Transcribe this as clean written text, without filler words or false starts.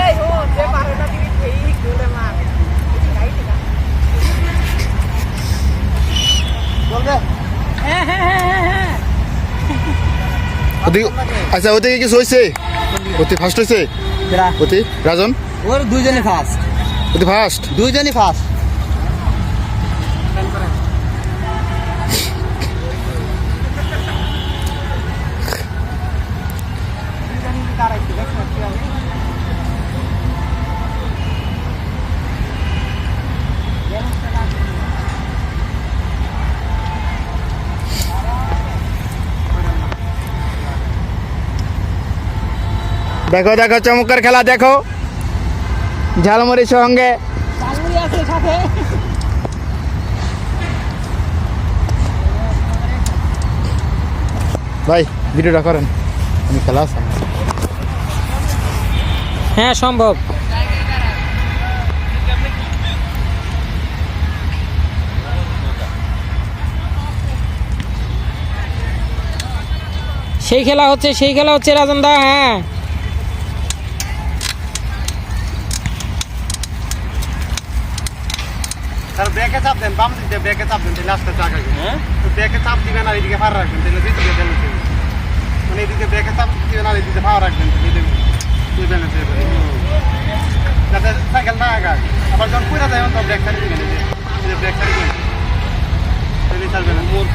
এই হো যে পারে না দিবি এই গোলে মার রাইট না বল দে হ্যাঁ হ্যাঁ হ্যাঁ হ্যাঁ ওদিকে আচ্ছা ওদিকে কিছু হয়েছে ওতে ফার্স্ট হয়েছে ওতে রাজন ওর দুইজনই ফার্স্ট ওতে ফার্স্ট দুইজনই ফার্স্ট দেখো দেখো চমৎকার খেলা দেখো ঝালমুড়ির সঙ্গে চালুই আছে সাথে ভাই ভিডিওটা করেন আমি খেলা আছে হ্যাঁ সম্ভব সেই খেলা হচ্ছে রাজন দা হ্যাঁ স্যার ব্রেকে চাপ দেন বাম দিকে ব্রেকে চাপ দেন তাহলে আস্তে চাকা হ্যাঁ তো ব্রেকে চাপ দিবেন আর এদিকে ফার রাখবেন তাহলে ভিতরে দেন মানে এদিকে ব্রেকে চাপ দিবেন আর এদিকে ফার রাখবেন তাহলে দিবেন যাতে সাইকেল না আগায় আবার যখন পুরা যায় তখন ব্রেক ছাড়ি দিবেন এই যে ব্রেক ছাড়ি দিবেন তাহলে চলবে না মোর